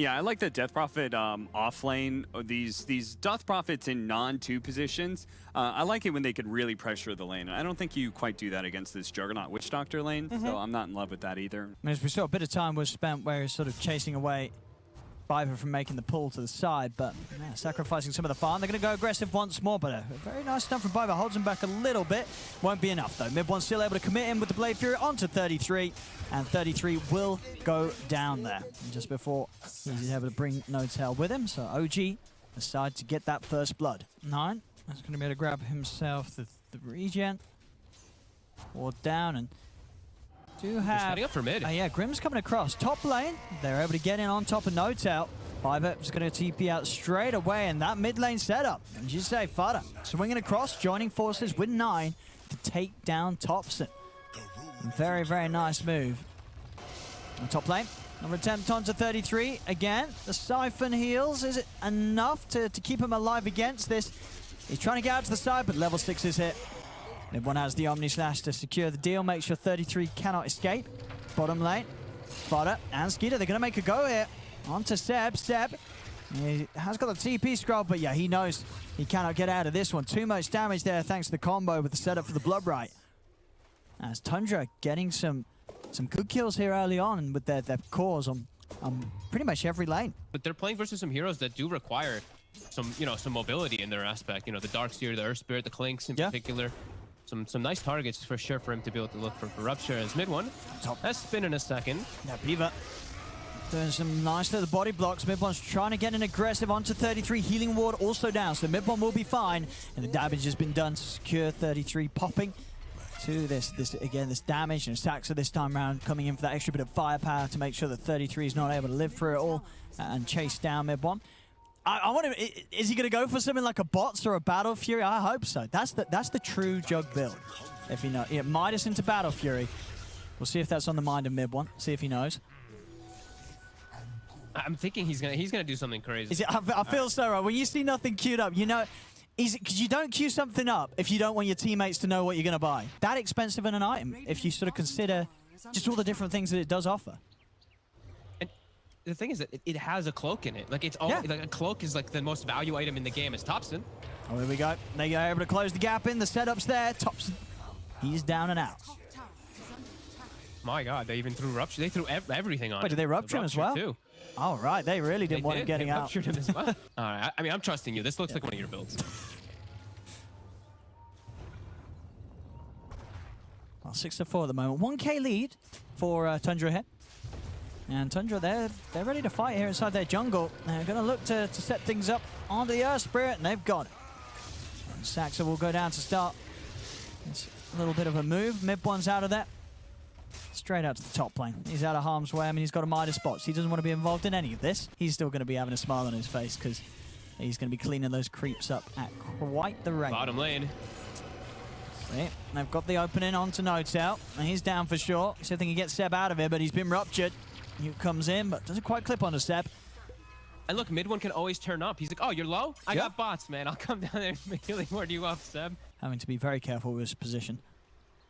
Yeah, I like the Death Prophet off lane. These Death Prophets in non-2 positions. I like it when they could really pressure the lane. I don't think you quite do that against this Juggernaut Witch Doctor lane, so I'm not in love with that either. I mean, as we saw, a bit of time was spent where he's sort of chasing away Biver from making the pull to the side, but yeah, sacrificing some of the farm. They're going to go aggressive once more, but a very nice stun from Biver holds him back a little bit. Won't be enough though. Mid one still able to commit him with the Blade Fury onto 33, and 33 will go down there. And just before he's able to bring No Tail with him, so OG decides to get that first blood. 9 is going to be able to grab himself the regen. Ward down and do have... Setting up for mid. Yeah, Grim's coming across. Top lane, they're able to get in on top of No Tail. Biver is going to TP out straight away, and that mid lane setup. And you say, Fada swinging across, joining forces with 9 to take down Thompson. Very, very nice move. On top lane, another attempt onto 33. Again, the Siphon heals. Is it enough to keep him alive against this? He's trying to get out to the side, but level 6 is hit. Mid one has the Omni Slash to secure the deal, make sure 33 cannot escape. Bottom lane, Fodder and Skeeter, they're going to make a go here. On to Seb. Seb, he has got the TP scroll, but yeah, he knows he cannot get out of this one. Too much damage there thanks to the combo with the setup for the Blood Right. As Tundra getting some good kills here early on with their cores on pretty much every lane. But they're playing versus some heroes that do require some mobility in their aspect. You know, the Darkseer, the Earth Spirit, the Clinks in particular. Some nice targets for sure for him to be able to look for Rupture as mid one. That's spin in a second. Yeah, Beaver doing some nice little body blocks. Mid one's trying to get an aggressive onto 33. Healing ward also down, so mid one will be fine. And the damage has been done to secure 33, popping to this damage. And Saxa this time around coming in for that extra bit of firepower to make sure that 33 is not able to live through it all and chase down mid one. I wonder, is he going to go for something like a bots or a Battle Fury? I hope so. That's the true Jug build. If you know, yeah, Midas into Battle Fury. We'll see if that's on the mind of mid one. See if he knows. I'm thinking he's gonna do something crazy. I feel so right. When you see nothing queued up, you know, because you don't queue something up if you don't want your teammates to know what you're going to buy. That expensive in an item, if you sort of consider just all the different things that it does offer. The thing is that it has a cloak in it. Like it's all like a cloak is like the most value item in the game. It's Thompson. Oh, here we go. They are able to close the gap in. The setup's there. Thompson, he's down and out. My God, they even threw Rupture. They threw everything on. Wait, did they rupture him as well? Too. All right, they really didn't want him getting out. Ruptured him as well. All right, I mean, I'm trusting you. This looks like one of your builds. Well, 6-4 at the moment. 1K lead for Tundra here. And Tundra, they're ready to fight here inside their jungle. They're going to look to set things up onto the Earth Spirit, and they've got it. And Saxa will go down to start. It's a little bit of a move. Mid one's out of that. Straight out to the top lane. He's out of harm's way. I mean, he's got a Midas spots. He doesn't want to be involved in any of this. He's still going to be having a smile on his face because he's going to be cleaning those creeps up at quite the rate. Bottom lane. See, they've got the opening onto No Tail, and he's down for sure. See if they can get Seb out of here, but he's been ruptured. Nuke comes in, but doesn't quite clip onto Seb. And look, mid one can always turn up. He's like, oh, you're low? I got bots, man. I'll come down there and really ward you up, Seb. Having to be very careful with his position.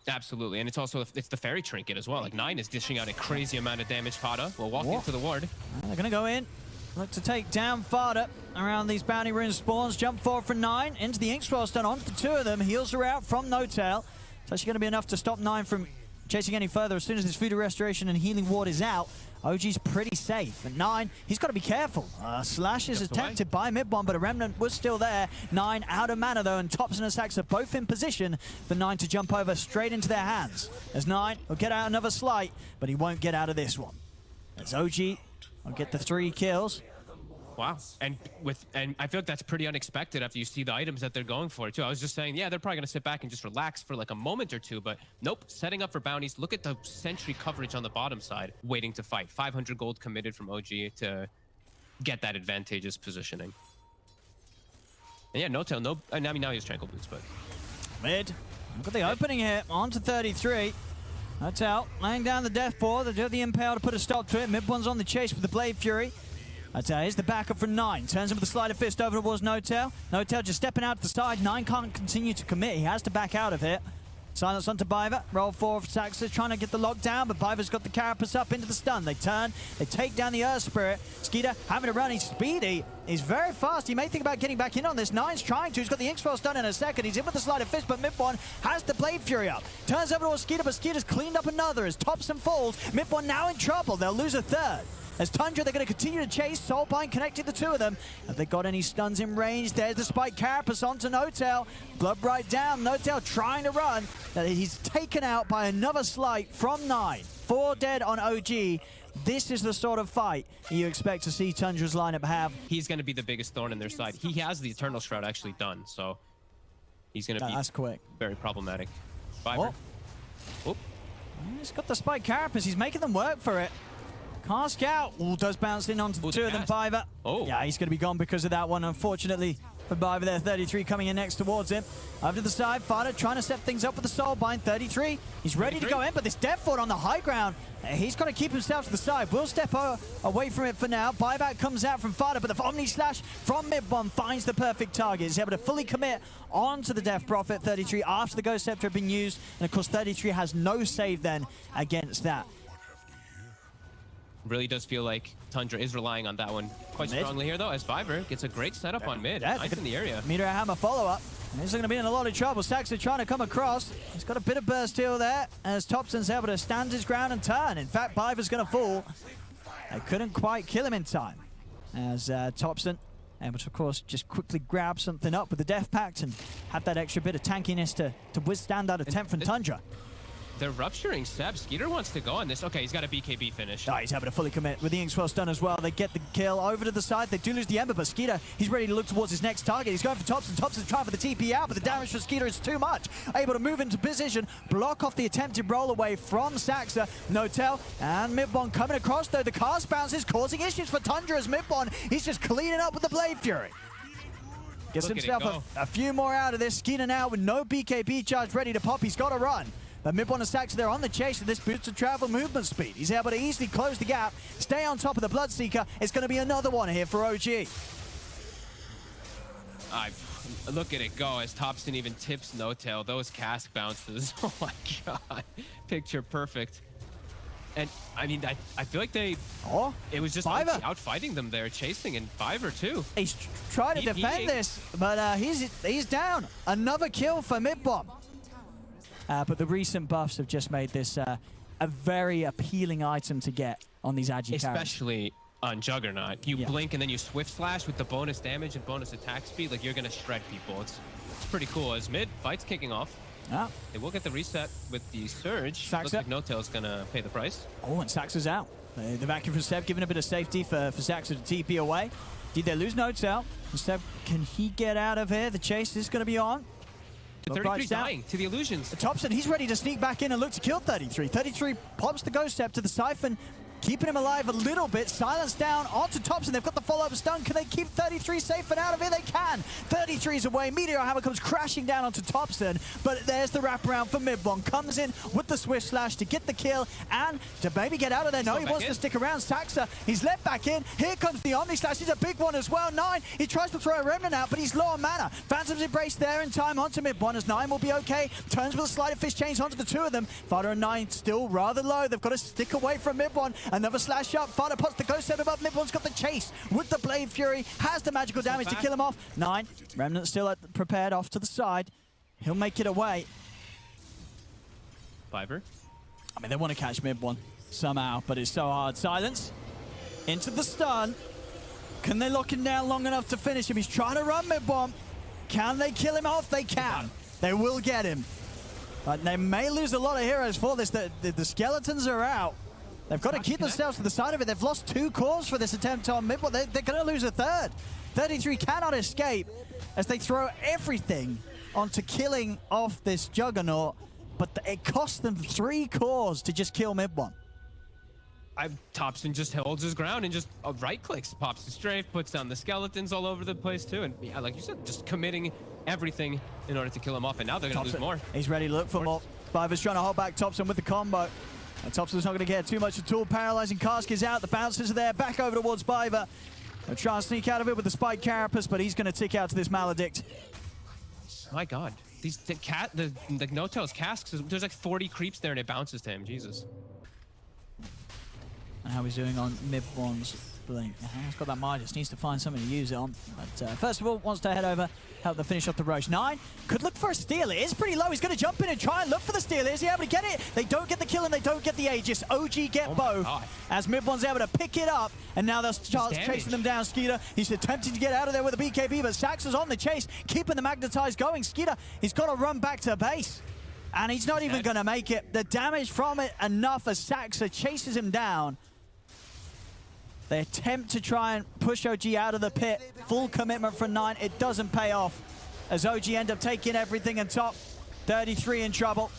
Absolutely, and it's the fairy trinket as well. Like 9 is dishing out a crazy amount of damage. Fada will walk into the ward. They're going to go in. Look to take down Fada around these bounty rune spawns. Jump forward for 9 into the ink swell stun on the 2 of them. Heals are out from No Tail. It's actually going to be enough to stop 9 from chasing any further. As soon as this food restoration and healing ward is out, OG's pretty safe. And 9, he's got to be careful. Slash is attempted by mid one, but a remnant was still there. 9 out of mana though, and Thompson and Sax are both in position for 9 to jump over straight into their hands. As 9 will get out another slight, but he won't get out of this one. As OG will get the 3 kills. Wow, and I feel like that's pretty unexpected after you see the items that they're going for too. I was just saying, yeah, they're probably gonna sit back and just relax for like a moment or two, but nope, setting up for bounties. Look at the sentry coverage on the bottom side, waiting to fight. 500 gold committed from OG to get that advantageous positioning. And yeah, No Tail, I mean now he's Tranquil Boots, but mid. Look at the opening here, on to 33. No Tail laying down the death ball. They do the impale to put a stop to it. Mid one's on the chase with the Blade Fury. Here's the backup from 9. Turns him with a sleight of fist over towards No Tail. No Tail just stepping out to the side. 9 can't continue to commit. He has to back out of it. Silence onto Biver. Roll 4 for Saxa, trying to get the lockdown, but Biver's got the carapace up into the stun. They turn, they take down the Earth Spirit. Skeeter having to run, he's speedy. He's very fast. He may think about getting back in on this. Nine's trying to. He's got the Ink-Swell stun in a second. He's in with the Sleight of Fist, but Mid1 has the Blade Fury up. Turns over to Skeeter, but Skeeter's cleaned up another as Thompson falls. Mid1 now in trouble. They'll lose a third. As Tundra, they're going to continue to chase. Soulbind connecting the two of them. Have they got any stuns in range? There's the Spike Carapace onto N0tail. Blood right down. N0tail trying to run. He's taken out by another Slight from 9. 4 dead on OG. This is the sort of fight you expect to see Tundra's lineup have. He's going to be the biggest thorn in their side. He has the Eternal Shroud actually done, so he's going to be that's quick. Very problematic. Fiverr. Oh. He's got the Spike Carapace. He's making them work for it. Cask out. Ooh, does bounce in onto the two of them, Biver. Oh. Yeah, he's going to be gone because of that one, unfortunately. For Biver there, 33 coming in next towards him. Over to the side, Fada trying to set things up with the Soulbind, 33. He's ready to go in, but this Death Ward on the high ground, he's got to keep himself to the side. We'll step away from it for now. Buyback comes out from Fada, but the Omni Slash from Mid1 finds the perfect target. He's able to fully commit onto the Death Prophet, 33, after the Ghost Scepter had been used. And of course, 33 has no save then against that. Really does feel like Tundra is relying on that one quite strongly here, though, as Biver gets a great setup on mid. Yeah, Nice in the area. Meteor Hammer follow-up. He's going to be in a lot of trouble. Saxa trying to come across. He's got a bit of burst heal there, as Thompson's able to stand his ground and turn. In fact, Biver's going to fall. They couldn't quite kill him in time, as Thompson able to, of course, just quickly grab something up with the Death Pact and have that extra bit of tankiness to withstand that attempt from Tundra. They're rupturing Seb. Skeeter wants to go on this. Okay, he's got a BKB finish. Oh, he's able to fully commit with the Ink-Swell stun as well. They get the kill over to the side. They do lose the Ember, but Skeeter, he's ready to look towards his next target. He's going for Thompson. Thompson's trying for the TP out, but the damage for Skeeter is too much. Able to move into position, block off the attempted roll away from Saxa. N0tail and Mid1 coming across, though. The cast bounce is causing issues for Tundra as Mid1, he's just cleaning up with the Blade Fury. Gets himself a few more out of this. Skeeter now with no BKB charge ready to pop. He's got to run. But Mid1 and Saxa, they're on the chase, and this boosts the travel movement speed. He's able to easily close the gap, stay on top of the Bloodseeker. It's going to be another one here for OG. Look at it go as Thompson even tips N0tail. Those cask bounces. Oh my god. Picture perfect. And I mean, I feel like it was just out fighting them there, chasing, and Biver too. He's trying to defend this, but he's down. Another kill for Mid1. But the recent buffs have just made this a very appealing item to get on these Agi carries. Especially on Juggernaut. You blink and then you Swift Slash with the bonus damage and bonus attack speed. Like, you're going to shred people. It's pretty cool. As mid, fight's kicking off. They will get the reset with the Surge. Saxa. Looks like N0tail's going to pay the price. Oh, and Saxa's out. The vacuum from Seb giving a bit of safety for Saxa to TP away. Did they lose N0tail? Seb, can he get out of here? The chase is going to be on. 33's dying to the illusions. Thompson, he's ready to sneak back in and look to kill 33. 33 pops the Ghost Step to the Siphon, keeping him alive a little bit. Silence down onto Thompson. They've got the follow-up stun. Can they keep 33 safe and out of here? They can. 33's away. Meteor Hammer comes crashing down onto Thompson, but there's the wraparound for Mid1. Comes in with the Swift Slash to get the kill and to maybe get out of there. No, he wants to stick around. Saxa, he's let back in. Here comes the Omni Slash. He's a big one as well. 9, he tries to throw a Remnant out, but he's low on mana. Phantom's Embrace there in time onto Mid1 as 9 will be okay. Turns with a Sleight of Fist chains onto the two of them. Fada and 9 still rather low. They've got to stick away from Mid1. Another slash up. Fada pots the Ghost Step above. Mid1's got the chase with the Blade Fury. Has the magical damage to kill him off. 9, Remnant still prepared off to the side. He'll make it away. Biver. I mean, they want to catch Mid1 somehow, but it's so hard. Silence. Into the stun. Can they lock him down long enough to finish him? He's trying to run Mid1. Can they kill him off? They can. They will get him. But they may lose a lot of heroes for this. The skeletons are out. They've got to keep themselves to the side of it. They've lost 2 cores for this attempt on Mid1. They're going to lose a third. 33 cannot escape as they throw everything onto killing off this Juggernaut. But it cost them 3 cores to just kill Mid1. Thompson just holds his ground and just right-clicks, pops the strafe, puts down the skeletons all over the place too. And yeah, like you said, just committing everything in order to kill him off. And now they're going to lose more. He's ready to look for more. Biver's trying to hold back Thompson with the combo. And Thompson's not going to get too much at all. Paralyzing Cask is out. The bouncers are there. Back over towards Biver. They'll try and sneak out of it with the Spike Carapace, but he's going to tick out to this Maledict. My God. the No-Tail's casks, there's like 40 creeps there and it bounces to him. Jesus. And how he's doing on mid-one's blink. He's got that Midas, needs to find something to use it on. But first of all, wants to head over, help them finish off the Roche. 9 could look for a steal. It is pretty low. He's going to jump in and try and look for the steal. Is he able to get it? They don't get the kill and they don't get the Aegis. OG get both as mid-one's able to pick it up. And now they'll start chasing them down. Skeeter, he's attempting to get out of there with a BKB, but Sax is on the chase, keeping the Magnetize going. Skeeter, he's got to run back to base. And he's not even going to make it. The damage from it enough as Saxa chases him down. They attempt to try and push OG out of the pit. Full commitment from 9. It doesn't pay off as OG end up taking everything and top. 33 in trouble.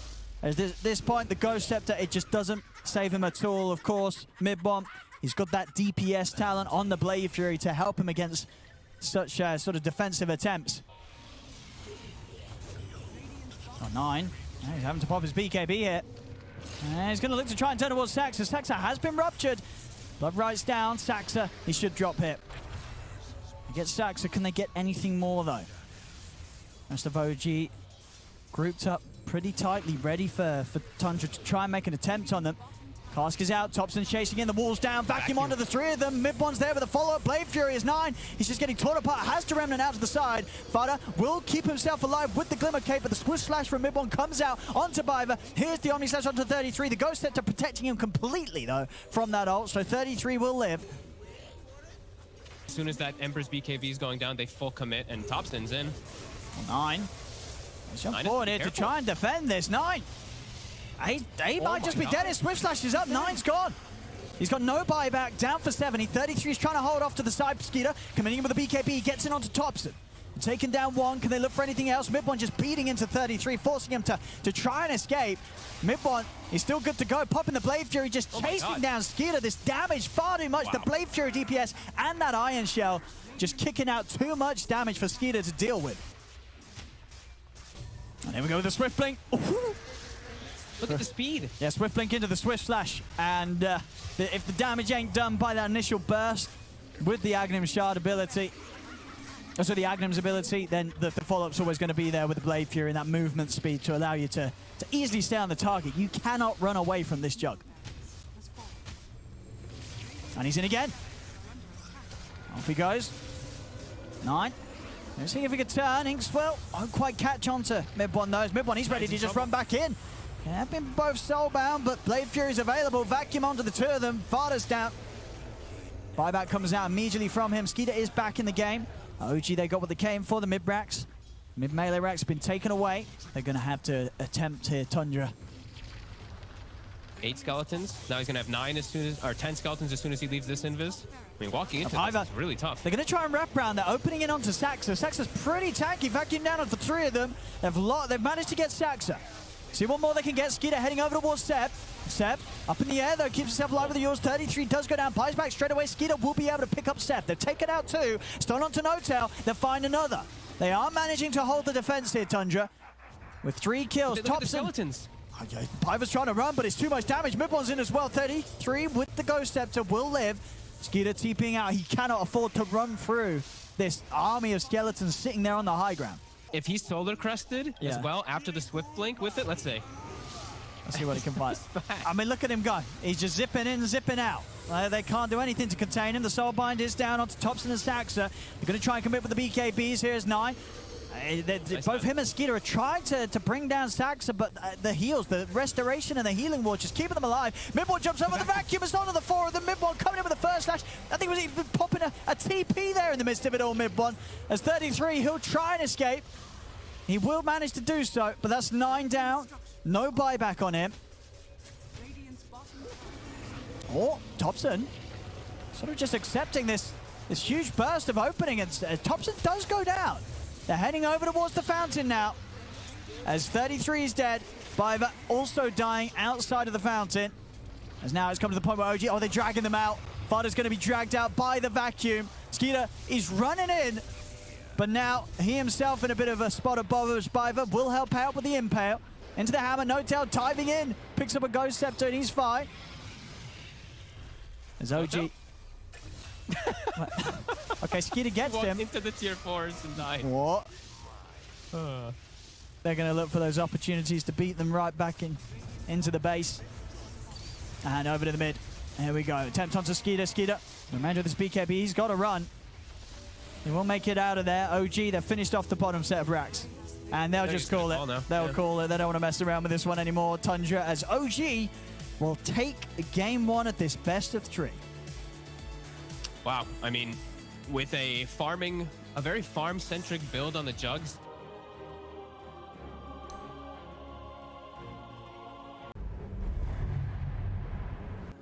At this point, the Ghost Scepter, it just doesn't save him at all. Of course, mid-bomb, he's got that DPS talent on the Blade Fury to help him against such sort of defensive attempts. Oh, 9. He's having to pop his BKB here. And he's going to look to try and turn towards Saxa. Saxa has been ruptured. Blood Right's down. Saxa, he should drop hit. He gets Saxa. Can they get anything more, though? Rest of OG grouped up pretty tightly, ready for Tundra to try and make an attempt on them. Cask is out. Thompson chasing in. The walls down. Vacuum onto the 3 of them. Mid-one's there with a follow-up. Blade Fury is 9. He's just getting torn apart. Has to Remnant out to the side. Fada will keep himself alive with the Glimmer Cape, but the Swift Slash from mid-one comes out onto Biver. Here's the Omni Slash onto 33. The Ghost Scepter protecting him completely, though, from that ult. So 33 will live. As soon as that Ember's BKB is going down, they full commit, and Thompson's in. 9. He's jumped forward here to try and defend this. 9. He might just be dead. His Swift Slash is up. 9's gone. He's got no buyback. Down for 70. 33 is trying to hold off to the side. Skeeter coming in with a BKB. He gets in onto Thompson. Taking down 1. Can they look for anything else? Mid-one just beating into 33, forcing him to try and escape. Mid-one, he's still good to go. Popping the Blade Fury, just chasing down Skeeter. This damage far too much. The Blade Fury DPS and that Iron Shell just kicking out too much damage for Skeeter to deal with. And here we go with the Swift Blink. Ooh. Look at the speed. Yeah, Swift Blink into the Swift Slash. And if the damage ain't done by that initial burst with the Aghanim Shard ability, so the Aghanim's ability, then the follow-up's always going to be there with the Blade Fury and that movement speed to allow you to easily stay on the target. You cannot run away from this Jug. And he's in again. Off he goes. 9. Let's see if he can turn. Inkswell won't quite catch on to mid-one, though. Mid-one, he's ready to just run back in. Have been both soulbound, but Blade Fury's available. Vacuum onto the 2 of them. Fada's down. Buyback comes out immediately from him. Skeeter is back in the game. OG, they got what they came for. The mid-racks. Mid-melee racks been taken away. They're going to have to attempt here, Tundra. 8 skeletons. Now he's going to have 9 as soon as, or 10 skeletons as soon as he leaves this invis. I mean, walking into this is really tough. They're going to try and wrap around. They're opening in onto Saxa. Saxa's pretty tanky. Vacuum down onto 3 of them. They've managed to get Saxa. See what more they can get. Skeeter heading over towards Seb. Seb up in the air, though, keeps himself alive with the yours. 33 does go down. Buys back straight away. Skeeter will be able to pick up Seb. They've taken out 2. Stone onto No-Tail. They'll find another. They are managing to hold the defense here, Tundra. With 3 kills. Look at the skeletons. Piver's trying to run, but it's too much damage. Mid-one's in as well. 33 with the Ghost Scepter will live. Skeeter TPing out. He cannot afford to run through this army of skeletons sitting there on the high ground. If he's solar crested as well after the Swift Blink with it, let's see. Let's see what he can find. I mean, look at him go. He's just zipping in, zipping out. They can't do anything to contain him. The Soulbind is down onto Thompson and Saxa. They're going to try and commit with the BKBs. Here's 9. Both him and Skeeter are trying to bring down Saxa, but the heals, the restoration and the healing wall just keeping them alive. Mid-one jumps over the vacuum. It's onto the 4 of them. Mid-one coming in with the first slash. I think it was even popping a TP there in the midst of it all, Mid-one. As 33, he'll try and escape. He will manage to do so, but that's 9 down. No buyback on him. Oh, Thompson sort of just accepting this huge burst of opening, and Thompson does go down. They're heading over towards the fountain now. As 33 is dead, Biver also dying outside of the fountain. As now it's come to the point where OG, they're dragging them out. Fada's going to be dragged out by the vacuum. Skeeter is running in, but now he himself in a bit of a spot of bother as Biver will help out with the impale. Into the hammer, No-Tail diving in, picks up a Ghost Scepter and he's fine. As OG... Okay, Skeeter gets him. Into the tier 4s and 9. What? They're going to look for those opportunities to beat them right back into the base. And over to the mid. Here we go. Attempt onto Skeeter. Skeeter, remember this BKB, he's got to run. He won't make it out of there. OG, they're finished off the bottom set of racks. And they'll just call it. They'll call it. They don't want to mess around with this one anymore. Tundra, as OG will take game 1 at this best of 3. Wow. I mean, with a very farm-centric build on the Jugs.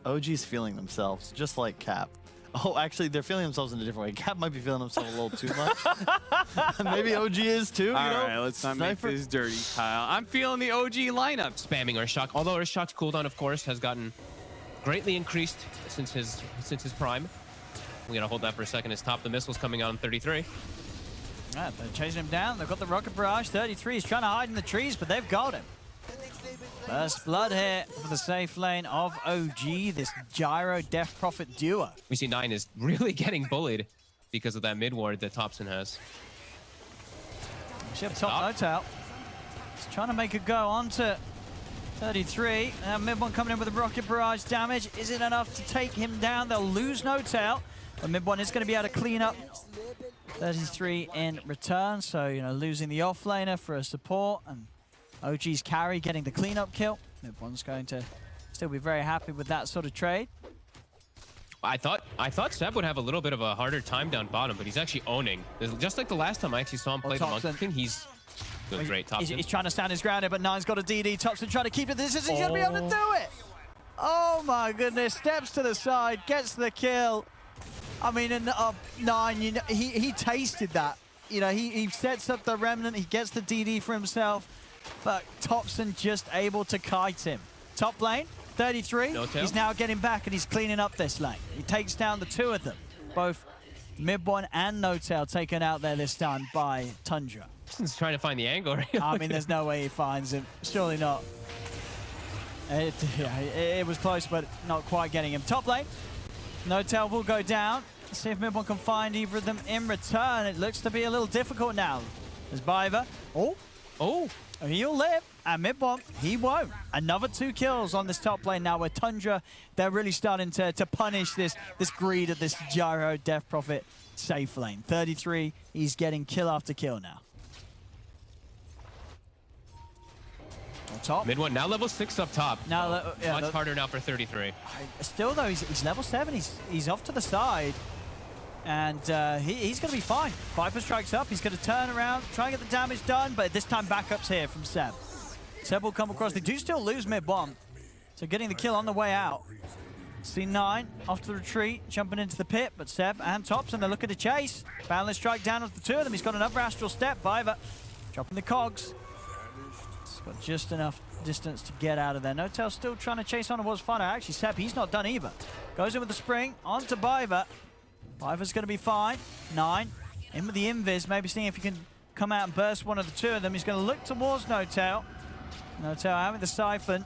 OG's feeling themselves, just like Cap. Oh, actually, they're feeling themselves in a different way. Cap might be feeling himself a little too much. Maybe OG is too. All right, let's not make this dirty, Kyle. I'm feeling the OG lineup. Spamming Earthshock. Although Earthshock's cooldown, of course, has gotten greatly increased since his prime. We gotta hold that for a second. His top, the missiles coming out on 33. Yeah, they're chasing him down. They've got the rocket barrage. 33. He's trying to hide in the trees, but they've got him. First blood here for the safe lane of OG, this Gyro Death Prophet duo. We see 9 is really getting bullied because of that mid ward that Thompson has. Ship top note out. He's trying to make a go onto 33. Now mid one coming in with a rocket barrage damage. Is it enough to take him down? They'll lose note out. But mid one is going to be able to clean up 33 in return. So, you know, losing the offlaner for a support and OG's carry getting the cleanup kill. Mid one's going to still be very happy with that sort of trade. I thought Seb would have a little bit of a harder time down bottom, but he's actually owning. Just like the last time I actually saw him play the Monkey King, he's doing great. Thompson. He's trying to stand his ground here, but Nine's got a DD. Thompson trying to keep it. He's going to be able to do it. Oh my goodness. Steps to the side, gets the kill. I mean, in Nine, you know, he tasted that. You know, he sets up the Remnant. He gets the DD for himself. But Thompson just able to kite him. Top lane, 33. He's now getting back and he's cleaning up this lane. He takes down the 2 of them. Both mid one and No-Tail taken out there this time by Tundra. He's trying to find the angle. Right? I mean, there's no way he finds him. Surely not. It was close, but not quite getting him. Top lane, No-Tail will go down. Let's see if mid one can find either of them in return. It looks to be a little difficult now. There's Biver. Oh. He'll live, and mid one, he won't. Another 2 kills on this top lane now, where Tundra, they're really starting to punish this greed of this Gyro Death Prophet safe lane. 33, he's getting kill after kill now. On top. Mid one, now level 6 up top. Now, much harder now for 33. Still though, he's level 7, he's off to the side. And he's going to be fine. Viper strikes up. He's going to turn around, try and get the damage done, but this time backups here from Seb. Seb will come across. They do still lose mid one, so getting the kill on the way out. C9 off to the retreat, jumping into the pit, but Seb and Thompson, they're looking to chase. Boundless strike down with the 2 of them. He's got another astral step. Viper dropping the cogs. He's got just enough distance to get out of there. No-Tail still trying to chase on towards Fun. Actually, Seb, he's not done either. Goes in with the spring onto Biver. Biver's going to be fine. 9 in with the invis, maybe seeing if he can come out and burst one of the 2 of them. He's going to look towards No-Tail. No-Tail having the siphon.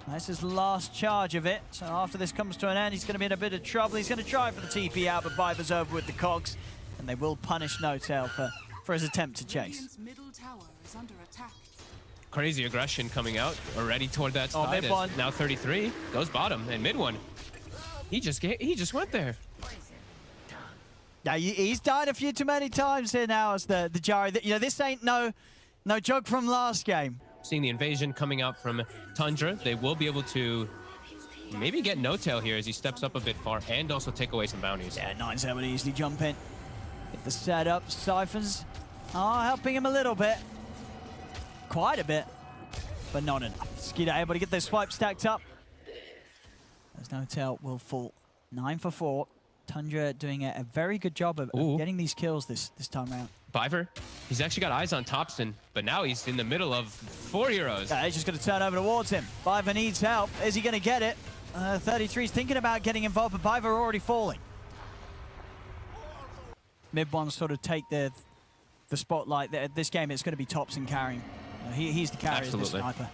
That's his last charge of it. So after this comes to an end, he's going to be in a bit of trouble. He's going to try for the TP out, but Biver's over with the cogs. And they will punish No-Tail for his attempt to chase. Crazy aggression coming out already toward that side. Mid one. Now 33 goes bottom, and mid one. He just went there. Yeah, he's died a few too many times here now as the Gyro. You know, this ain't no joke from last game. Seeing the invasion coming out from Tundra, they will be able to maybe get No-Tail here as he steps up a bit far and also take away some bounties. Yeah, Nine's able to easily jump in. Get the setup. Siphons are helping him a little bit. Quite a bit, but not enough. Skeeter able to get those swipes stacked up. As No-Tail will fall 9 for 4. Tundra doing a very good job of getting these kills this time around. Biver, he's actually got eyes on Thompson, but now he's in the middle of 4 heroes. Yeah, he's just going to turn over towards him. Biver needs help. Is he going to get it? 33's thinking about getting involved, but Biver already falling. Mid one sort of take the spotlight. This game, it's going to be Thompson carrying. He's the carrier of this sniper.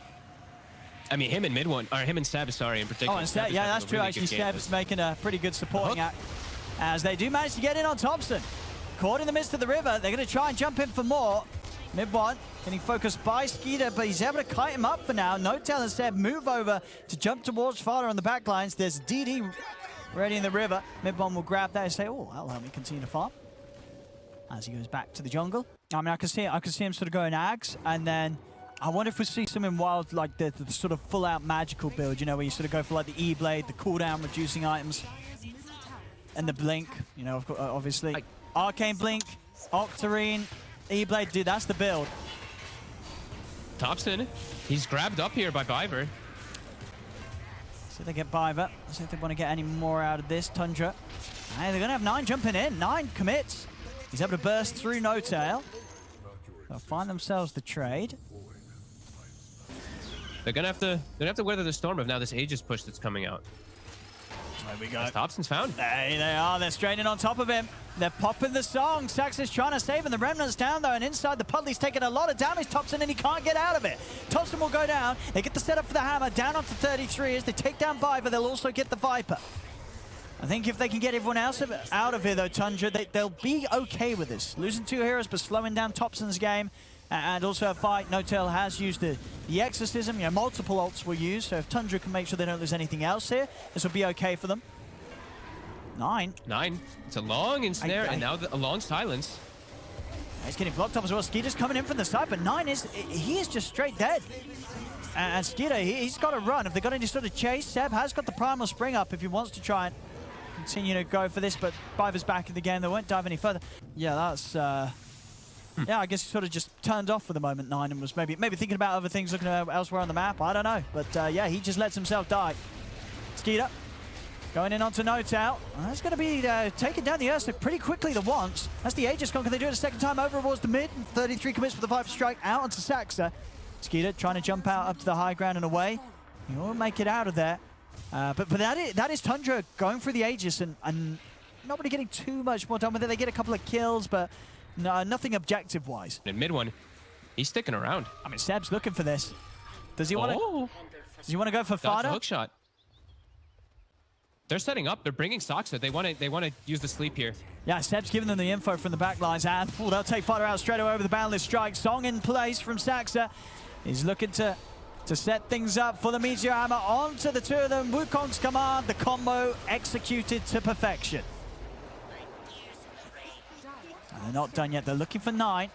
I mean, him and mid one, or him and Seb, sorry, in particular. Oh, and Seb, yeah, that's true. Actually, Seb's making a pretty good supporting act. As they do manage to get in on Thompson. Caught in the midst of the river. They're going to try and jump in for more. Mid one, getting focused by Skeeter, but he's able to kite him up for now. Notel and Seb move over to jump towards Fada on the back lines. There's DD ready in the river. Mid one will grab that and say, oh, that'll help me continue to farm. As he goes back to the jungle. I mean, I can see him sort of going Ags, and then I wonder if we see something wild like the sort of full-out magical build, you know, where you sort of go for like the E-Blade, the cooldown reducing items, and the Blink, you know, obviously. Arcane Blink, Octarine, E-Blade, dude, that's the build. Thompson, he's grabbed up here by Biver. See if they get Biver. See if they want to get any more out of this. Tundra. Hey, they're going to have 9 jumping in. 9 commits. He's able to burst through No Tail. They'll find themselves the trade. They're gonna have to weather the storm of now this Aegis push that's coming out. There we go. As Thompson's found. There they are. They're straining on top of him. They're popping the song. Sax is trying to save him. The Remnant's down, though, and inside the Pudley's taking a lot of damage. Thompson, and he can't get out of it. Thompson will go down. They get the setup for the hammer. Down onto 33 as they take down Biver. They'll also get the Viper. I think if they can get everyone else out of here, though, Tundra, they'll be okay with this. Losing 2 heroes, but slowing down Thompson's game. And also a fight. No-Tail has used the Exorcism. You know, multiple ults were used, so if Tundra can make sure they don't lose anything else here, this will be okay for them. 9. It's a long ensnare, and now a long silence. He's getting blocked up as well. Skeeter's coming in from the side, but 9 he is just straight dead. And Skeeter, he's got to run. If they've got any sort of chase, Seb has got the Primal Spring up if he wants to try and continue to go for this, but Biver's back in the game. They won't dive any further. Yeah, that's... Yeah, I guess he sort of just turned off for the moment, 9, and was maybe thinking about other things, looking elsewhere on the map. I don't know. But yeah, he just lets himself die. Skeeter going in onto No-Tail. That's going to be taking down the Ursa pretty quickly the once. That's the Aegis Con. Can they do it a second time over towards the mid? 33 commits with the Viper Strike out onto Saxa. Skeeter trying to jump out up to the high ground and away. He'll make it out of there. But that is Tundra going through the Aegis and not really getting too much more done with it. They get a couple of kills, but no, nothing objective-wise. In mid one, he's sticking around. I mean, Seb's looking for this. Does he want to? Does he want to go for Dodge Fada? the hook shot. They're setting up. They're bringing Soxa. They want to use the sleep here. Yeah, Seb's giving them the info from the back lines, and they'll take Fada out straight away with the Boundless Strike. Song in place from Saxa. He's looking to set things up for the Meteor Hammer onto the 2 of them. Wukong's command, the combo executed to perfection. And they're not done yet. They're looking for 9.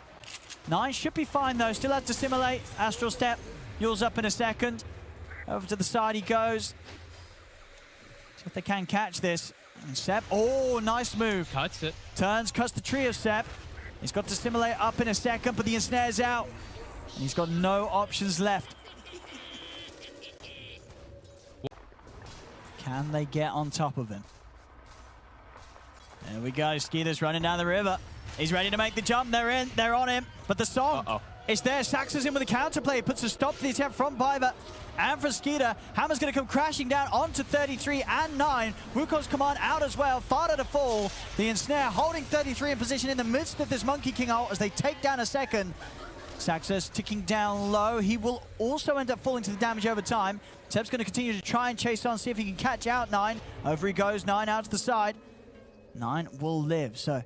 9 should be fine, though. Still has to simulate. Astral Step. Yule's up in a second. Over to the side he goes. See if they can catch this. And Seb. Oh, nice move. Cuts it. Cuts the tree of Seb. He's got to simulate up in a second, but the ensnare's out. And he's got no options left. Can they get on top of him? There we go. Skeeter's running down the river. He's ready to make the jump. They're in. They're on him. But the song is there. Saxa's in with the counterplay. Puts a stop to the attempt from Biver and from Skeeter. Hammer's going to come crashing down onto 33 and 9. Wukong's command out as well. Fada to fall. The ensnare holding 33 in position in the midst of this Monkey King ult as they take down a second. Saxa's ticking down low. He will also end up falling to the damage over time. Seb's going to continue to try and chase on, see if he can catch out 9. Over he goes. 9 out to the side. 9 will live. So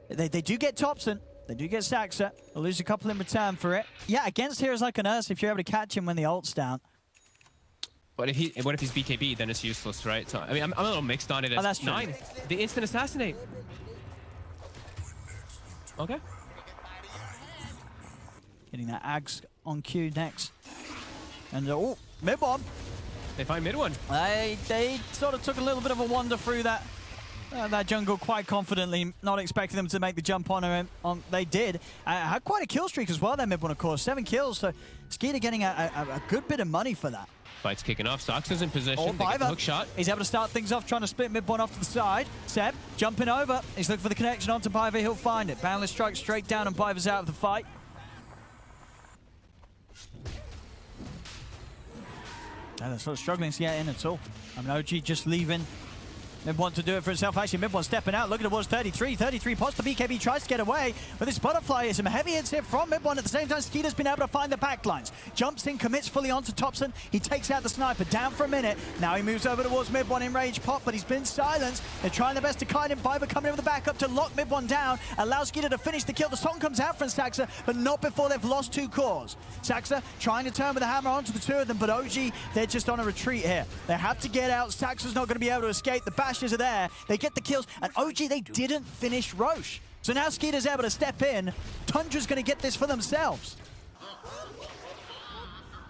they do get Thompson. They do get Saxa. They'll lose a couple in return for it. Yeah, against heroes like an Ursa, if you're able to catch him when the ult's down. But what if he's BKB? Then it's useless, right? So I mean, I'm a little mixed on it. As that's true. 9, the instant assassinate. Okay. Getting that Ags on cue next. And oh, mid one. They find mid one. They sort of took a little bit of a wander through that jungle quite confidently, not expecting them to make the jump on him. They did. Had quite a kill streak as well, that mid one, of course. 7 kills, so Skeeter getting a good bit of money for that. Fight's kicking off. Soxa's in position. They get the hook shot. He's able to start things off, trying to split mid one off to the side. Seb jumping over. He's looking for the connection onto Biver. He'll find it. Boundless Strike straight down, and Biver's out of the fight. They're sort of struggling to get in at all. I mean, OG just leaving Mid want to do it for himself. Actually, Mid one stepping out, looking towards 33. 33 pots. The BKB tries to get away, but this butterfly is some heavy hits here from Mid one. At the same time, Skeeter's been able to find the backlines. Jumps in, commits fully onto Thompson. He takes out the sniper, down for a minute. Now he moves over towards Mid one in range pop, but he's been silenced. They're trying their best to kite him. Biver coming in with the backup to lock Mid one down, allows Skeeter to finish the kill. The song comes out from Saxa, but not before they've lost 2 cores. Saxa trying to turn with a hammer onto the 2 of them, but OG, they're just on a retreat here. They have to get out. Saxa's not going to be able to escape. The bashes are there. They get the kills, and OG, they didn't finish Roche. So now Skeeter's able to step in. Tundra's going to get this for themselves.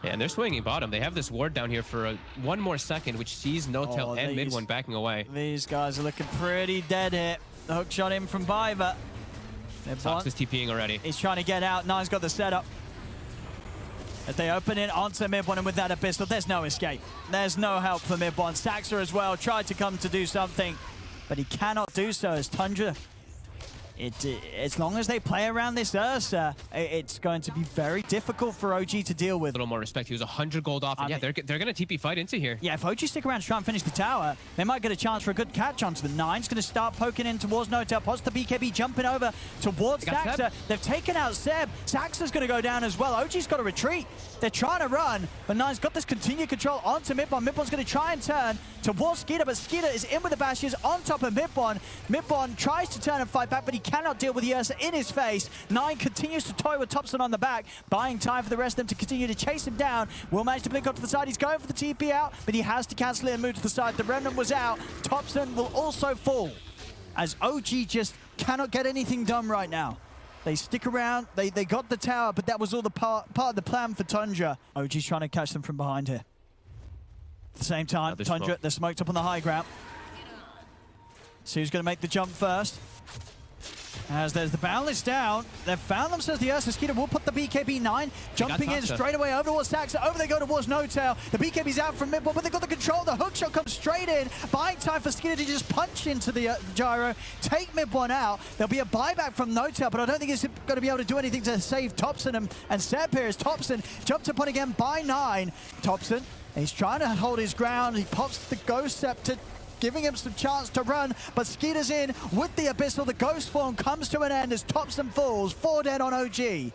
Yeah, and they're swinging bottom. They have this ward down here for one more second, which sees No-Tail and Mid one backing away. These guys are looking pretty dead here. The hook shot in from Biver. Sox is TPing already. He's trying to get out. Nine's got the setup. As they open it onto Mid one, and with that Abyssal, there's no escape. There's no help for Mid one. Saxa as well tried to come to do something, but he cannot do so as Tundra. As long as they play around this Ursa, it's going to be very difficult for OG to deal with. A little more respect. He was 100 gold off, and yeah, they're going to TP fight into here. Yeah, if OG stick around to try and finish the tower, they might get a chance for a good catch onto them. Nine's going to start poking in towards No-Tail. Pots the BKB jumping over towards Saxa. They've taken out Seb. Saxa's going to go down as well. OG's got to retreat. They're trying to run, but Nine's got this continued control onto Mid one. Mid one's going to try and turn towards Skeeter, but Skeeter is in with the bashes on top of Mid one. Mid one tries to turn and fight back, but he cannot deal with the Ursa in his face. Nine continues to toy with Thompson on the back, buying time for the rest of them to continue to chase him down. Will manage to blink up to the side. He's going for the TP out, but he has to cancel it and move to the side. The Remnant was out. Thompson will also fall, as OG just cannot get anything done right now. They stick around. They got the tower, but that was all the part of the plan for Tundra. OG's trying to catch them from behind here. At the same time, Tundra, they're smoked up on the high ground. So who's going to make the jump first? As there's the Boundless down, they've found themselves the Ursa. Skeeter will put the BKB 9, jumping in straight away over towards Saxa. Over they go towards No-Tail. The BKB's out from Mid one, but they've got the control. The hook shot comes straight in, buying time for Skeeter to just punch into the gyro, take Mid one out. There'll be a buyback from No-Tail, but I don't think he's going to be able to do anything to save Thompson and Seb here as Thompson jumped upon again by 9. Thompson, he's trying to hold his ground. He pops the Ghost Scepter, giving him some chance to run, but Skeeter's in with the Abyssal. The Ghost form comes to an end as Thompson falls. 4 dead on OG.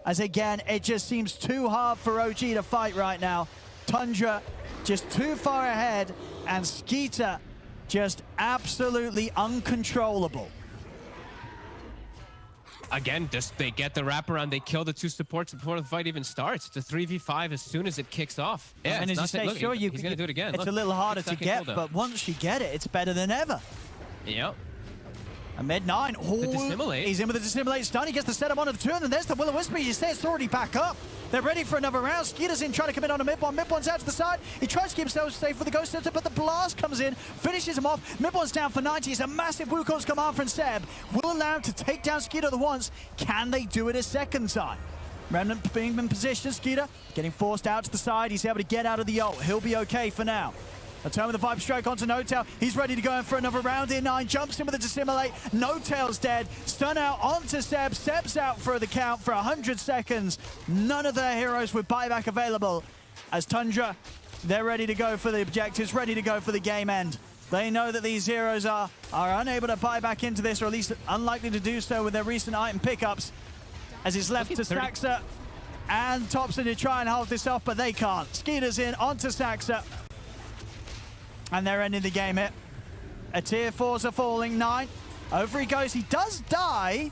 As again, it just seems too hard for OG to fight right now. Tundra just too far ahead, and Skeeter just absolutely uncontrollable. Again, they get the wraparound, they kill the 2 supports before the fight even starts. It's a 3v5 as soon as it kicks off. Yeah, and as you say, look, sure, he's going to do it again. It's a little harder to get, but once you get it, it's better than ever. Yep. A Mid 9. Oh, he's in with the Dissimulate stun. He gets the setup onto the 2, and then there's the Will-O-Wisp. You say it's already back up. They're ready for another round. Skeeter's in, trying to commit on a Mid one. Mid one's out to the side. He tries to keep himself safe with the Ghost Center, but the blast comes in, finishes him off. Mid one's down for 90. It's a massive Wukong's command from Seb. Will allow him to take down Skeeter the once. Can they do it a second time? Remnant being in position. Skeeter getting forced out to the side. He's able to get out of the ult. He'll be okay for now. A turn with the Vibe Strike onto No-Tail. He's ready to go in for another round in 9. Jumps in with a Dissimulate. No-Tail's dead. Stun out onto Seb. Seb's out for the count for 100 seconds. None of their heroes with buyback available. As Tundra, they're ready to go for the objectives, ready to go for the game end. They know that these heroes are unable to buy back into this, or at least unlikely to do so with their recent item pickups. As it's left to Saxa and Thompson to try and hold this off, but they can't. Skeeter's in onto Saxa. And they're ending the game here. A tier 4s are falling. 9. Over he goes. He does die.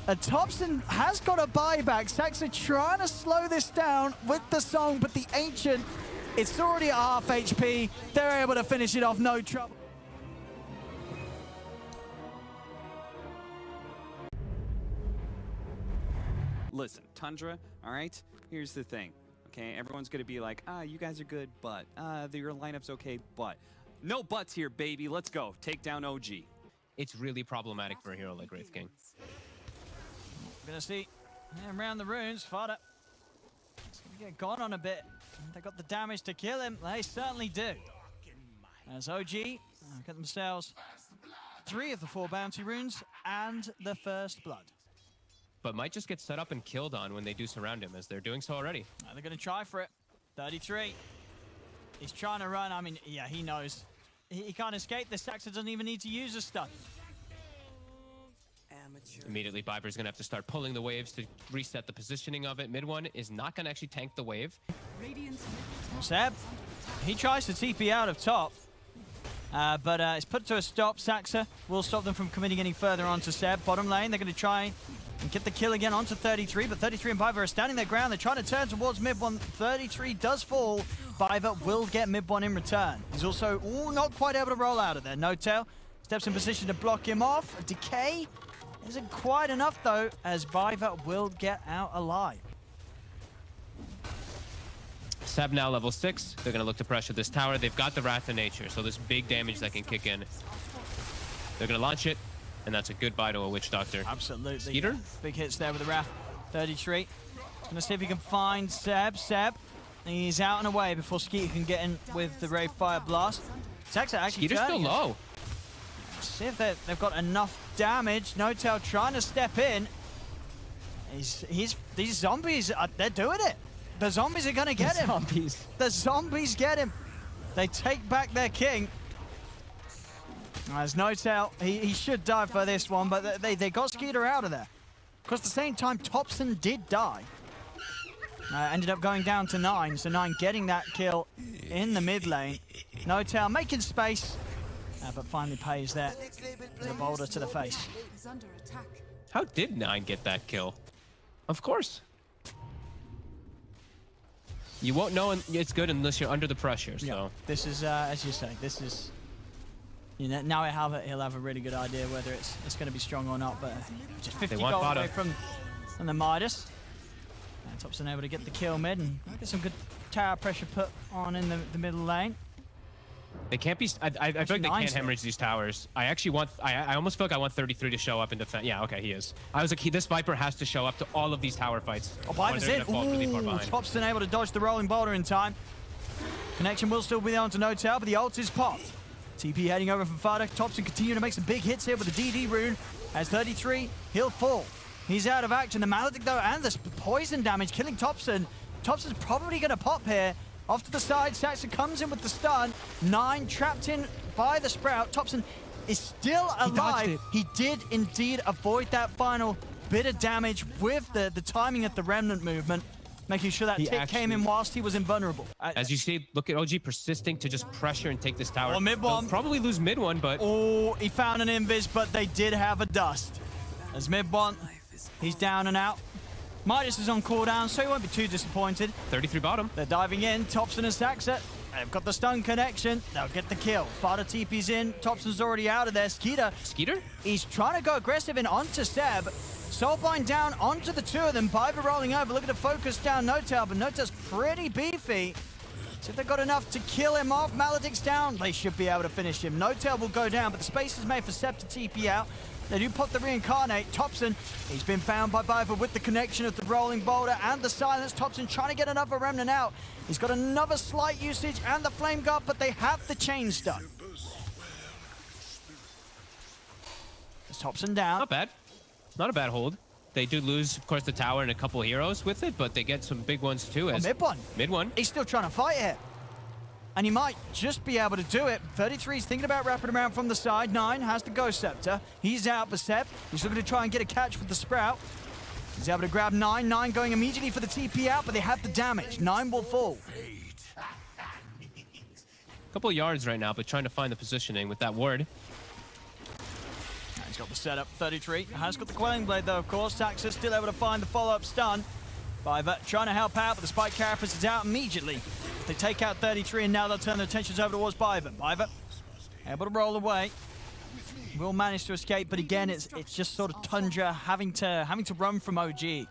And Thompson has got a buyback. Saxa trying to slow this down with the song, but the Ancient, it's already at half HP. They're able to finish it off, no trouble. Listen, Tundra, all right? Here's the thing. Okay, everyone's gonna be like, you guys are good, but your lineup's okay, but no buts here, baby. Let's go. Take down OG. It's really problematic for a hero like Wraith King. We're gonna see around the runes. Fodder. It's gonna get gone on a bit. They got the damage to kill him. They certainly do. As OG get themselves 3 of the 4 bounty runes and the first blood. But might just get set up and killed on when they do surround him, as they're doing so already. They're going to try for it. 33. He's trying to run. I mean, yeah, he knows. he can't escape. The Saxon doesn't even need to use a stun. Immediately, Viper's going to have to start pulling the waves to reset the positioning of it. Mid one is not going to actually tank the wave. Seb, he tries to TP out of top, but it's put to a stop. Saxa will stop them from committing any further onto Seb. Bottom lane, they're going to try and get the kill again onto 33, but 33 and Biver are standing their ground. They're trying to turn towards mid one. 33 does fall. Biver will get mid one in return. He's also not quite able to roll out of there. No Tail steps in position to block him off. A decay isn't quite enough though, as Biver will get out alive. Seb now level 6. They're going to look to pressure this tower. They've got the Wrath of Nature, so there's big damage that can kick in. They're going to launch it, and that's a good buy to a Witch Doctor. Absolutely. Skeeter? Big hits there with the Wrath. 33. Gonna see if he can find Seb. Seb, he's out and away before Skeeter can get in with the Ray Fire Blast. Saxa actually Skeeter's still low. See if they've got enough damage. No Tail trying to step in. These zombies, they're doing it. The zombies are gonna get him. The zombies get him. They take back their king. There's No Tail. He should die for this one, but they got Skeeter out of there. Because at the same time, Thompson did die. Ended up going down to 9, so 9 getting that kill in the mid lane. No Tail making space, but finally pays there with a boulder to the face. How did 9 get that kill? Of course. You won't know it's good unless you're under the pressure, so. Yeah. This is, as you say, this is... You know, now he'll have a really good idea whether it's going to be strong or not, but just 50 gold away from the Midas. And Thompson able to get the kill mid and get some good tower pressure put on in the middle lane. They can't be. I feel like they can't hemorrhage these towers. I actually want. I almost feel like I want 33 to show up and defend. Yeah, okay, he is. I was like, this Viper has to show up to all of these tower fights. Oh, Viper's in. Ooh, Thompson able to dodge the rolling boulder in time. Connection will still be there onto No Tail, but the ult is popped. TP heading over from Fada. Thompson continuing to make some big hits here with the DD rune. As 33, he'll fall. He's out of action. The Maledict though, and the poison damage killing Thompson. Thompson's probably going to pop here. Off to the side, Saxon comes in with the stun. 9 trapped in by the Sprout. Thompson is still alive. He did indeed avoid that final bit of damage with the timing of the Remnant movement, making sure that tick came in whilst he was invulnerable. As you see, look at OG persisting to just pressure and take this tower. Oh, mid one. They'll probably lose mid one, but... Oh, he found an invis, but they did have a dust. As mid one, he's down and out. Midas is on cooldown, so he won't be too disappointed. 33 bottom. They're diving in. Thompson and Saxa. They've got the stun connection. They'll get the kill. Fada TP's in. Thompson's already out of there. Skeeter? He's trying to go aggressive in onto Seb. Soulbind down onto the two of them. Biver rolling over. Look at the focus down No Tail, but No Tail's pretty beefy. So if they've got enough to kill him off, Maledict's down. They should be able to finish him. No Tail will go down, but the space is made for Seb to TP out. They do pop the reincarnate. Thompson, he's been found by Biver with the connection of the rolling boulder and the silence. Thompson trying to get another remnant out. He's got another slight usage and the flame guard, but they have the chain stun. There's Thompson down. Not bad. Not a bad hold. They do lose, of course, the tower and a couple heroes with it, but they get some big ones too. As mid one. Mid one. He's still trying to fight it. And he might just be able to do it. 33 is thinking about wrapping around from the side. 9 has the Ghost Scepter. He's out, but Seb, he's looking to try and get a catch with the Sprout. He's able to grab 9. 9 going immediately for the TP out, but they have the damage. 9 will fall. Couple of yards right now, but trying to find the positioning with that ward. He's got the setup. 33 has got the Quelling Blade, though, of course. Saxa still able to find the follow-up stun. Biver trying to help out, but the Spike Carapace is out immediately. They take out 33, and now they'll turn their attentions over towards Biver. Biver able to roll away. Will manage to escape, but again, it's just sort of Tundra having to run from OG,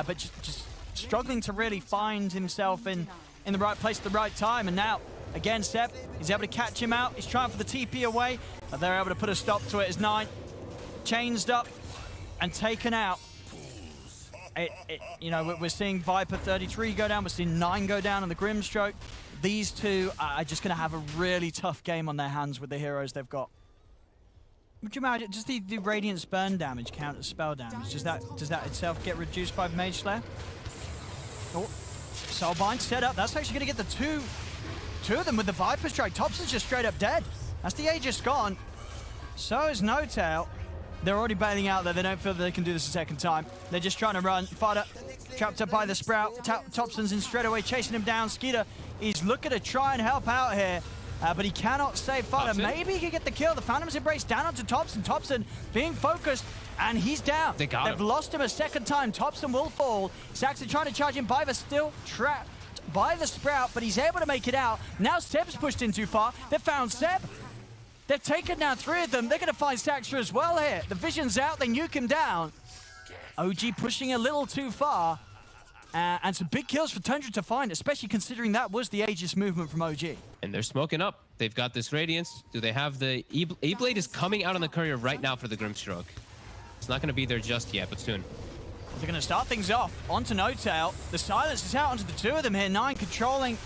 but just struggling to really find himself in the right place at the right time. And now, again, Seb, he's able to catch him out. He's trying for the TP away, but they're able to put a stop to it as 9 changed up and taken out. You know, we're seeing Viper 33 go down. We're seeing 9 go down on the Grimstroke. These two are just going to have a really tough game on their hands with the heroes they've got. Would you imagine just the Radiant Burn damage count as spell damage? Does that itself get reduced by Mage Slayer? Oh, Soulbind set up. That's actually going to get the two of them with the Viper Strike. Thompson's just straight up dead. That's the Aegis gone. So is No Tail. They're already bailing out there. They don't feel that they can do this a second time. They're just trying to run. Fada trapped up by the Sprout. Thompson's in straight away, chasing him down. Skeeter is looking to try and help out here, but he cannot save Fada. Maybe he can get the kill. The Phantom's Embrace down onto Thompson. Thompson being focused, and he's down. They've lost him a second time. Thompson will fall. Saxon trying to charge him. Biva still trapped by the Sprout, but he's able to make it out. Now Seb's pushed in too far. They found Seb. They've taken down 3 of them. They're going to find Saxtra as well here. The vision's out. They nuke him down. OG pushing a little too far. And some big kills for Tundra to find, especially considering that was the Aegis movement from OG. And they're smoking up. They've got this Radiance. Do they have the... E-Blade is coming out on the courier right now for the Grimstroke. It's not going to be there just yet, but soon. They're going to start things off. Onto No Tail. The silence is out onto the 2 of them here. 9 controlling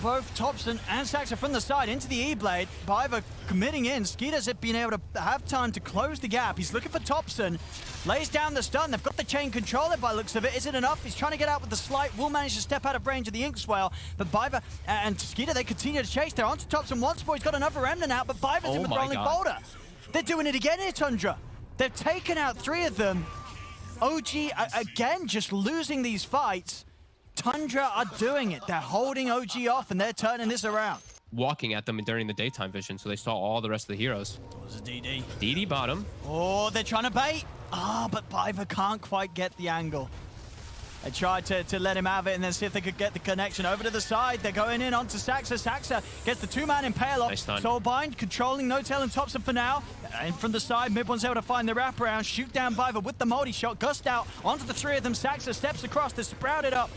both Thompson and Saxa from the side into the E-Blade. Biva committing in. Skeeter's been able to have time to close the gap. He's looking for Thompson. Lays down the stun. They've got the chain controller by looks of it. Is it enough? He's trying to get out with the slight. Will manage to step out of range of the Inkswell. But Biva and Skeeter, they continue to chase. They're onto Thompson once more. He's got another remnant out, but Biva's in with rolling boulder. They're doing it again here, Tundra. They've taken out 3 of them. OG, again, just losing these fights. Tundra are doing it. They're holding OG off, and they're turning this around. Walking at them during the daytime vision, so they saw all the rest of the heroes. It was a DD. DD bottom. Oh, they're trying to bait. But Biva can't quite get the angle. They tried to let him have it and then see if they could get the connection over to the side. They're going in onto Saxa. Saxa gets the 2-man impale off. Nice stun. Soulbind controlling No Tail and Thompson for now. And from the side, Mid-One's able to find the wraparound. Shoot down Biva with the multi-shot. Gust out onto the 3 of them. Saxa steps across. They're sprouted up.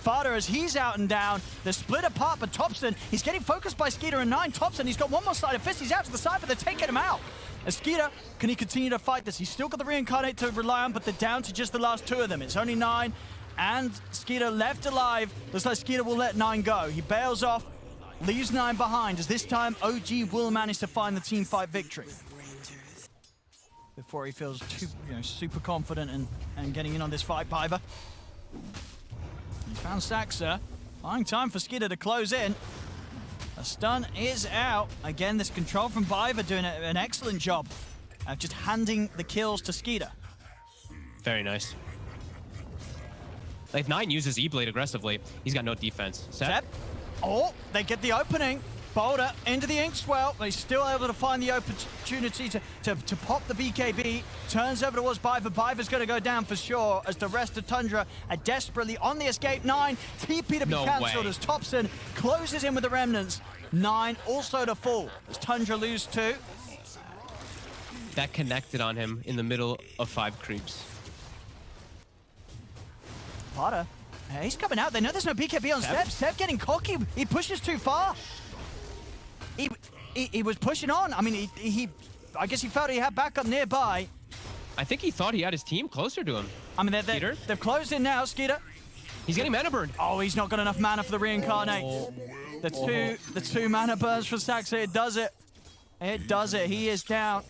Fada as he's out and down. They're split apart, but Thompson, he's getting focused by Skeeter and 9. Thompson, he's got one more sleight of fist. He's out to the side, but they're taking him out. As Skeeter, can he continue to fight this? He's still got the reincarnate to rely on, but they're down to just the last 2 of them. It's only 9 and Skeeter left alive. Looks like Skeeter will let 9 go. He bails off, leaves 9 behind, as this time OG will manage to find the team fight victory. Before he feels too, super confident and getting in on this fight, Biva. He found Saxa. Buying time for Skeeter to close in. A stun is out. Again, this control from Biva doing an excellent job of just handing the kills to Skeeter. Very nice. If 9 uses E-Blade aggressively, he's got no defense. Seb. Oh, they get the opening. Boulder into the Inkswell. But he's still able to find the opportunity to pop the BKB. Turns over towards Biva. Biva's going to go down for sure as the rest of Tundra are desperately on the escape. 9, TP to be cancelled as Thompson closes in with the remnants. 9 also to fall as Tundra lose 2. That connected on him in the middle of 5 creeps. Fada. He's coming out. They know there's no BKB on Seb. Seb getting cocky. He pushes too far. He was pushing on. I mean, I guess he felt he had backup nearby. I think he thought he had his team closer to him. I mean, they've closed in now, Skeeter. He's getting mana burned. Oh, he's not got enough mana for the reincarnate. The two mana burns for Saxa. It does it. It does it. He is down.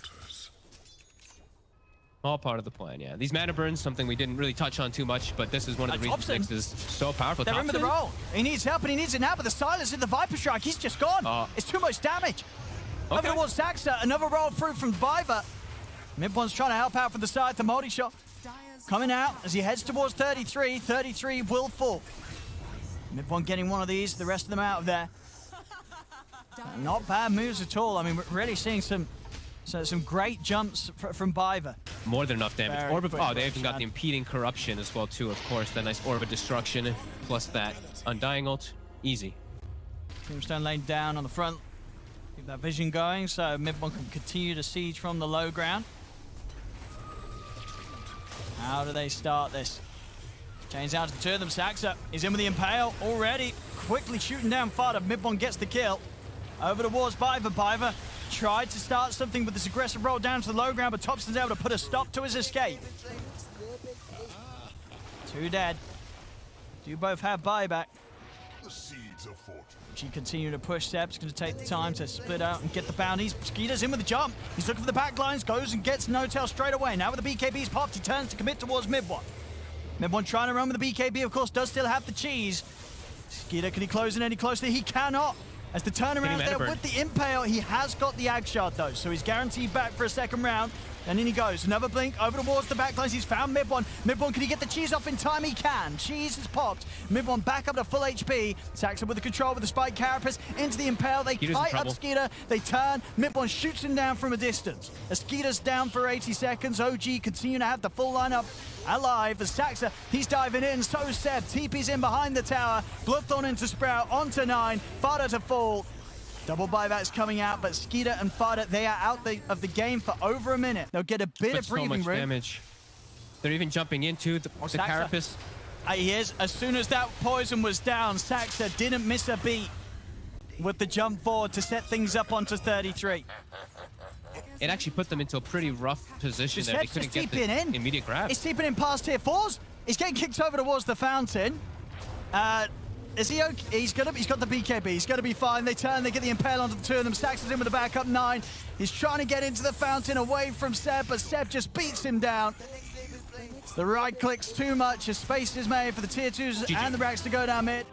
All part of the plan, yeah. These mana burns, something we didn't really touch on too much, but this is one of the reasons Nyx is so powerful. They're in with the roll. He needs help, and he needs it now, but the silence in the Viper Strike, he's just gone. It's too much damage. Okay. Over towards Saxa, another roll through from Biva. Mid-One's trying to help out from the side, the multi-shot. Coming out as he heads towards 33. 33 will fall. Mid-One getting one of these, the rest of them out of there. Not bad moves at all. I mean, we're really seeing some great jumps from Biva. More than enough damage. They even got shot. the impeding corruption as well too, of course. That nice Orb of Destruction plus that Undying ult. Easy. Tombstone laid down on the front. Keep that vision going so Mid-One can continue to siege from the low ground. How do they start this? Chains out to the 2 of them. Saxa is in with the Impale already. Quickly shooting down Fada. Mid-One gets the kill. Over towards Biva. Biva tried to start something with this aggressive roll down to the low ground, but Thompson's able to put a stop to his escape. 2 dead. Do both have buyback. She continue to push Seb's going to take the time to split out and get the bounties. Skeeter's in with the jump. He's looking for the backlines, goes and gets No Tail straight away. Now with the BKB's popped, he turns to commit towards Mid-One. Mid-One trying to run with the BKB, of course, does still have the cheese. Skeeter, can he close in any closer? He cannot. As the turnaround Getting there meta with the Impale, he has got the Ag Shard though, so he's guaranteed back for a second round. And in he goes. Another blink over towards the backlines. He's found Mid One. Mid One, can he get the cheese off in time? He can. Cheese is popped. Mid One back up to full HP. Saxon with the control with the Spike Carapace into the Impale. They kite up Skeeter. They turn. Mid One shoots him down from a distance. As Skeeter's down for 80 seconds. OG continue to have the full lineup alive. As Saxa, he's diving in. So Seb. TP's in behind the tower. Bloodthorn into Sprout. Onto 9. Fada to fall. Double buybacks coming out, but Skeeter and Fada, they are out of the game for over a minute. They'll get a bit of breathing room. Damage. They're even jumping into the Carapace. He is. As soon as that poison was down, Saxa didn't miss a beat with the jump forward to set things up onto 33. It actually put them into a pretty rough position there. They couldn't get the immediate grab. He's keeping in past tier 4s. He's getting kicked over towards the fountain. Is he okay? He's got the BKB. He's going to be fine. They turn. They get the Impale onto the two of them. Saxon's in with the backup 9. He's trying to get into the fountain away from Seb, but Seb just beats him down. The right clicks too much. A space is made for the tier 2s and the racks to go down mid.